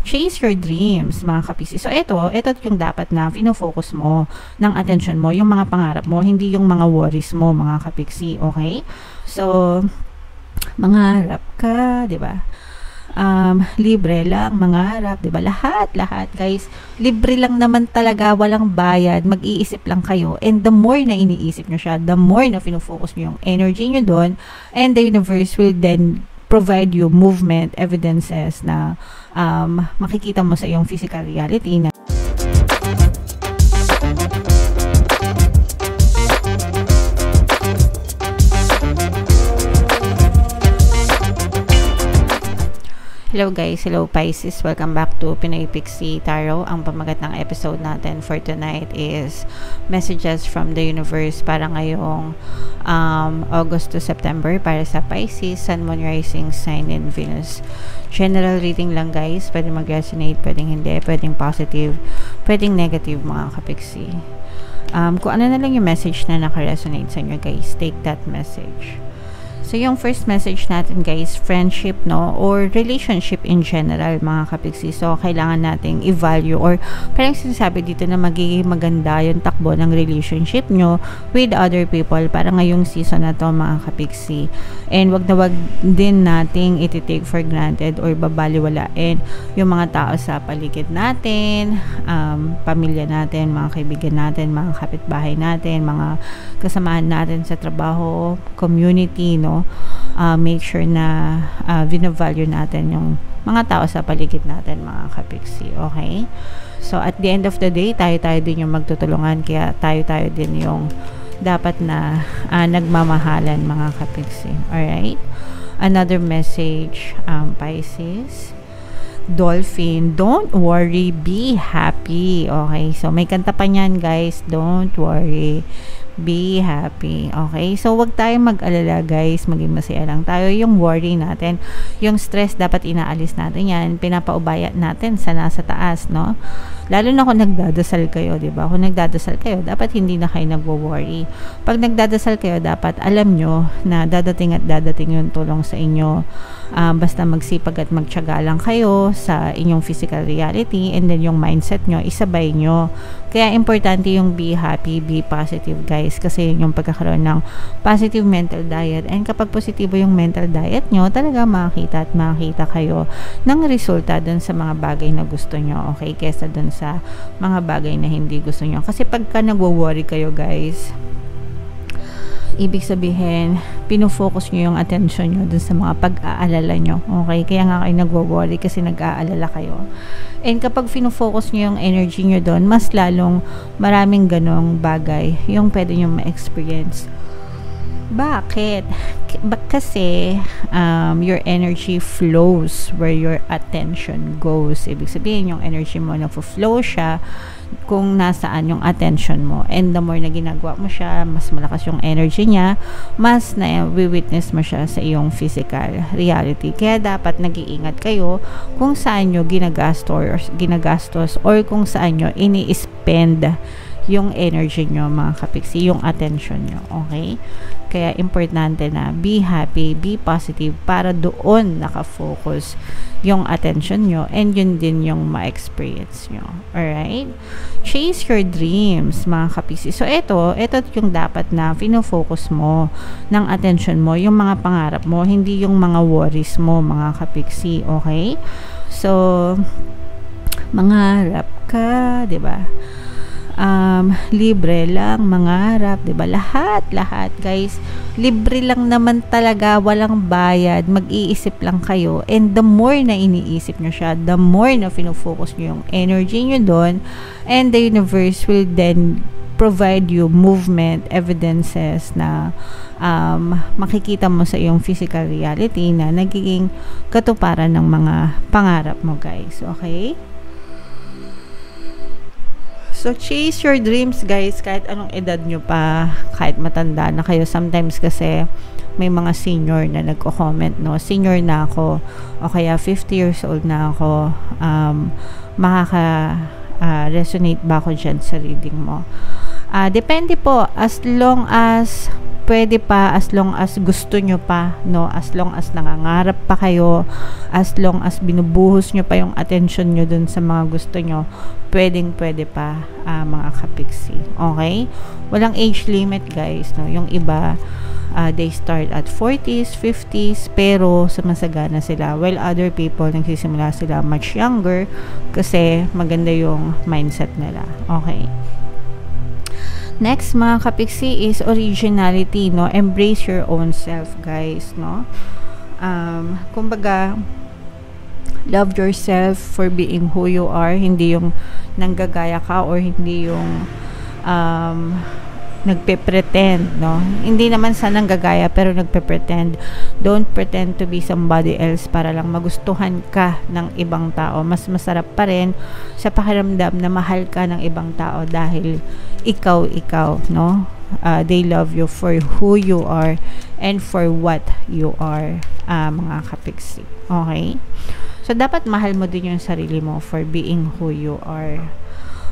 chase your dreams, mga kapiksi. So, ito yung dapat na fino-focus mo ng attention mo, yung mga pangarap mo, hindi yung mga worries mo, mga kapiksi, okay? So, mangarap ka, di ba? Libre lang mangarap, 'di ba? Lahat guys, libre lang naman talaga, walang bayad, mag-iisip lang kayo. And the more na iniisip nyo siya, the more na fino-focus nyo yung energy nyo doon, and the universe will then provide you movement evidences na makikita mo sa iyong physical reality na hello guys, hello Pisces, welcome back to Pinoy Pixie Tarot. Ang pamagat ng episode natin for tonight is messages from the universe para ngayong August to September para sa Pisces, Sun, Moon, Rising, Sign, and Venus. General reading lang guys, pwedeng mag-resonate, pwedeng hindi, pwedeng positive, pwedeng negative mga kapiksi. Kung ano na lang yung message na naka-resonate sa inyo guys, take that message. So, yung first message natin guys, friendship, no? Or relationship in general, mga kapiksi. So, kailangan nating i-value or parang sinasabi dito na magiging maganda yung takbo ng relationship nyo with other people para ngayong season na to, mga kapiksi. And wag na wag din nating iti-take for granted or babaliwalain yung mga tao sa paligid natin, pamilya natin, mga kaibigan natin, mga kapitbahay natin, mga kasamahan natin sa trabaho, community, no? Make sure na vina-value natin yung mga tao sa paligid natin, mga kapiksi, okay? So, at the end of the day, tayo din yung magtutulungan, kaya tayo din yung dapat na nagmamahalan, mga kapiksi, alright? Another message, Pisces, Dolphin, don't worry, be happy, okay? So, may kanta pa niyan, guys, don't worry, be happy, okay? So, wag tayong mag-alala guys, maging masaya lang tayo. Yung worry natin, yung stress, dapat inaalis natin yan, pinapaubaya natin sa nasa taas, no? Lalo na kung nagdadasal kayo, diba? Kung nagdadasal kayo, dapat hindi na kayo nagwo-worry. Pag nagdadasal kayo, dapat alam nyo na dadating at dadating yung tulong sa inyo. Basta magsipag at magtiyaga lang kayo sa inyong physical reality, and then yung mindset nyo, isabay nyo. Kaya importante yung be happy, be positive guys, kasi yun yung pagkakaroon ng positive mental diet. And kapag positibo yung mental diet nyo, talaga makita kayo ng resulta dun sa mga bagay na gusto nyo, okay? Kesa dun sa mga bagay na hindi gusto nyo. Kasi pagka nagwo-worry kayo guys, ibig sabihin, pinofocus nyo yung attention nyo dun sa mga pag-aalala nyo. Okay? Kaya nga kayo nagwo-worry kasi nag-aalala kayo. And kapag pinofocus nyo yung energy nyo dun, mas lalong maraming ganong bagay yung pwede nyo ma-experience. Bakit? Kasi your energy flows where your attention goes. Ibig sabihin, yung energy mo na-flow siya kung nasaan yung attention mo. And the more na ginagawa mo siya, mas malakas yung energy niya, mas na-witness mo siya sa iyong physical reality. Kaya dapat nag-iingat kayo kung saan nyo ginagastos or kung saan nyo ini-spend yung energy nyo, mga kapiksi, yung attention nyo, okay? Kaya importante na be happy, be positive para doon nakafocus yung attention nyo, and yun din yung ma-experience nyo, alright? Chase your dreams, mga kapiksi. So, ito yung dapat na fino-focus mo ng attention mo, yung mga pangarap mo, hindi yung mga worries mo, mga kapiksi, okay? So, mangarap ka, diba? Libre lang mangarap, 'di ba? Lahat guys, libre lang naman talaga, walang bayad, mag-iisip lang kayo. And the more na iniisip nyo siya, the more na fino-focus nyo yung energy nyo doon, and the universe will then provide you movement evidences na makikita mo sa iyong physical reality na nagiging katuparan ng mga pangarap mo guys, okay? So, chase your dreams, guys, kahit anong edad nyo pa, kahit matanda na kayo. Sometimes kasi may mga senior na nagko-comment, no? Senior na ako, o kaya 50 years old na ako, resonate ba ako dyan sa reading mo? Depende po, as long as pwede pa, as long as gusto nyo pa, no? As long as nangangarap pa kayo, as long as binubuhos nyo pa yung attention nyo dun sa mga gusto nyo, pwede pa, mga kapiksi. Okay? Walang age limit, guys, no? Yung iba, they start at 40s, 50s, pero sumasagana sila. While other people, nagsisimula sila much younger kasi maganda yung mindset nila. Okay? Next, mga kapiksi, is originality, no? Embrace your own self, guys, no? Kumbaga, love yourself for being who you are, hindi yung nanggagaya ka or hindi yung nagpe-pretend, no? Hindi naman sa nanggagaya pero nagpe-pretend. Don't pretend to be somebody else para lang magustuhan ka ng ibang tao. Mas masarap pa rin sa pakiramdam na mahal ka ng ibang tao dahil ikaw, no? They love you for who you are and for what you are, mga kapiksi. Okay? So, dapat mahal mo din yung sarili mo for being who you are.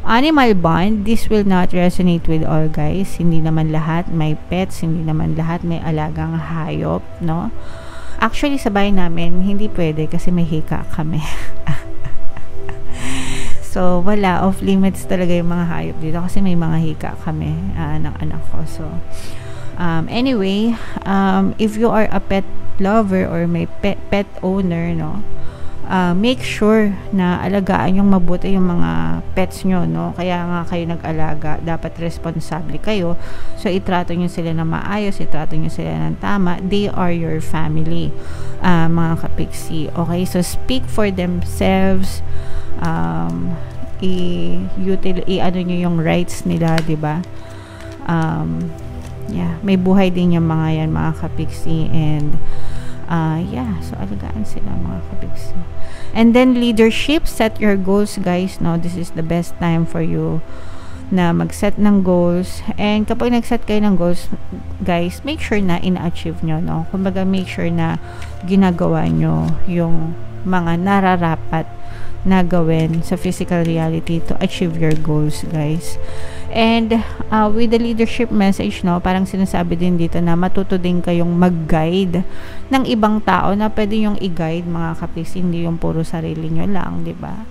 Animal bond, this will not resonate with all, guys. Hindi naman lahat may pets, hindi naman lahat may alagang hayop, no? Actually, sa bahay namin, hindi pwede kasi may hika kami. So, wala. Off limits talaga yung mga hayop dito kasi may mga hika kami ng anak ko. So, anyway, if you are a pet lover or may pet owner, no? Make sure na alagaan yung mabuti yung mga pets nyo, no? Kaya nga kayo nag-alaga, dapat responsable kayo. So, itrato nyo sila na maayos, itrato nyo sila ng tama. They are your family, mga kapiksi. Okay? So, speak for themselves. I-ano nyo yung rights nila, diba? Yeah, may buhay din yung mga yan, mga kapiksi. And, yeah, so alagaan sila, mga kapiksi. And then leadership, set your goals, guys, no? This is the best time for you na mag-set ng goals. And kapag nag-set kayo ng goals, guys, make sure na ina-achieve nyo, no? Kumbaga, make sure na ginagawa nyo yung mga nararapat na gawin sa physical reality to achieve your goals, guys. And with the leadership message, no, parang sinasabi din dito na matuto din kayong mag-guide ng ibang tao na pwede yung i-guide, mga kapis, hindi yung puro sarili nyo lang, di ba?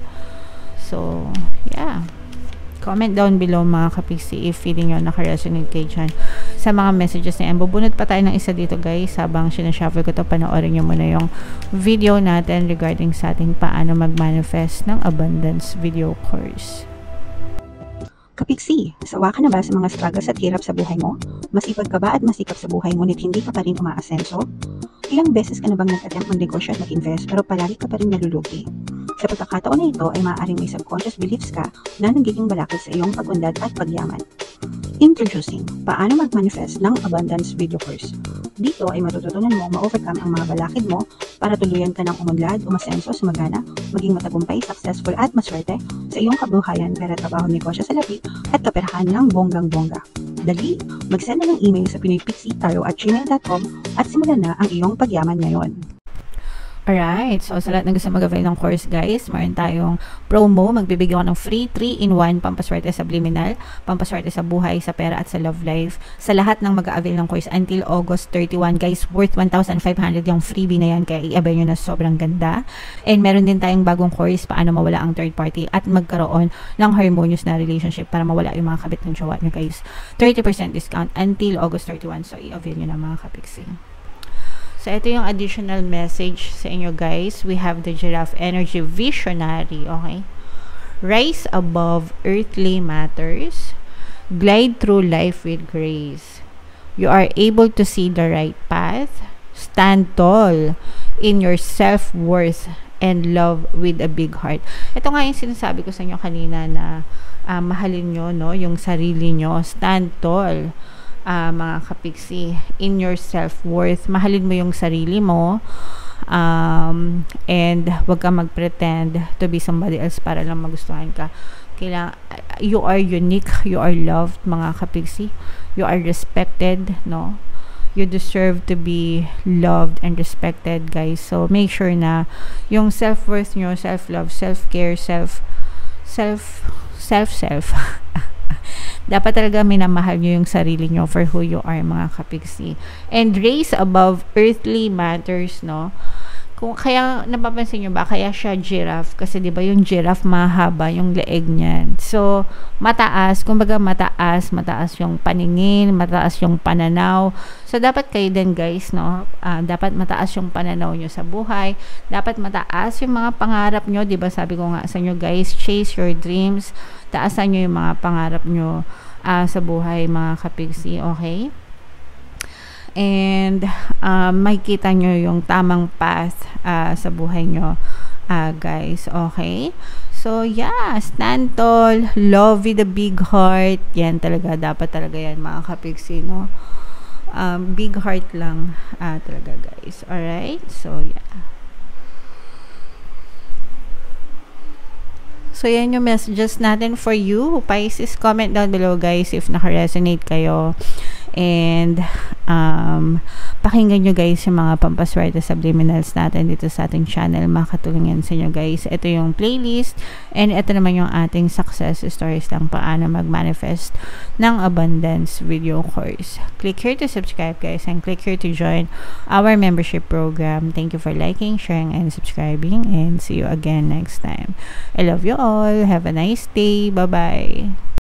So, yeah. Comment down below, mga kapiksi, if feeling nyo naka-resonate kayo dyan sa mga messages na yan. Bubunot pa tayo ng isa dito, guys. Habang sinashuffle ko to, panoorin nyo muna yung video natin regarding sa ating paano mag-manifest ng abundance video course. Kapiksi, sawa ka na ba sa mga struggles at hirap sa buhay mo? Masipag ka ba at masikap sa buhay ngunit hindi ka pa rin umaasenso? Ilang beses ka na bang nag-attempt mag-negosyo at mag-invest pero palagi ka pa rin nalulugi? Sa pagkakataon na ito ay maaaring may subconscious beliefs ka na nagiging balakid sa iyong pag-unlad at pagyaman. Introducing, paano mag-manifest ng abundance video course. Dito ay matututunan mo ma-overcome ang mga balakid mo para tuluyan ka ng umunlad, umasenso, sumagana, maging matagumpay, successful at maswerte sa iyong kabuhayan, pera, trabaho, negosyo sa lapi at kaperahan ng bonggang-bongga. Dali, mag-send na ng email sa pinoypixitaro@gmail.com at simulan na ang iyong pagyaman ngayon. Alright, so sa lahat na gusto mag-avail ng course, guys, meron tayong promo. Magbibigyan ko ng free 3-in-1 pampaswerte sa subliminal, pampaswerte sa buhay, sa pera at sa love life. Sa lahat ng mag-avail ng course until August 31, guys, worth 1,500 yung freebie na yan, kaya i-avail nyo na, sobrang ganda. And meron din tayong bagong course, paano mawala ang third party at magkaroon ng harmonious na relationship para mawala yung mga kabit ng jowa nyo, guys. 30% discount until August 31, so i-avail nyo na, mga kapiksi. So, ito yung additional message sa inyo, guys. We have the Giraffe Energy Visionary, okay? Rise above earthly matters. Glide through life with grace. You are able to see the right path. Stand tall in your self-worth and love with a big heart. Ito nga yung sinasabi ko sa inyo kanina na mahalin nyo, no, yung sarili nyo. Stand tall. Mga kapiksi, in your self-worth, mahalin mo yung sarili mo, and wag ka mag-pretend to be somebody else para lang magustuhan ka. You are unique, you are loved, mga kapiksi, you are respected, no? You deserve to be loved and respected, guys. So make sure na yung self-worth nyo, self-love, self-care, self Dapat talaga minamahal nyo yung sarili nyo for who you are, mga kapiksi. And race above earthly matters, no? Kung kaya napapansin nyo ba kaya siya giraffe, kasi 'di ba yung giraffe mahaba yung leeg niyan. So mataas, kumbaga mataas yung paningin, mataas yung pananaw. So dapat kayo din guys, no, dapat mataas yung pananaw nyo sa buhay, dapat mataas yung mga pangarap nyo, 'di ba? Sabi ko nga sa inyo guys, chase your dreams, taasan nyo yung mga pangarap nyo sa buhay, mga kapigsi, okay? And makikita nyo yung tamang path sa buhay nyo, guys, okay? So yeah, stand tall, love with a big heart, yan talaga, dapat talaga yan, mga kapigsi, no? Big heart lang talaga guys, alright? So yeah, so yan yung messages natin for you Pisces. Comment down below guys if naka-resonate kayo. And pakinggan nyo guys yung mga pampaswerte subliminals natin dito sa ating channel. Makatulong yan sa inyo guys. Ito yung playlist, and ito naman yung ating success stories lang, paano mag-manifest ng abundance video course. Click here to subscribe guys, and click here to join our membership program. Thank you for liking, sharing, and subscribing, and see you again next time. I love you all. Have a nice day. Bye bye.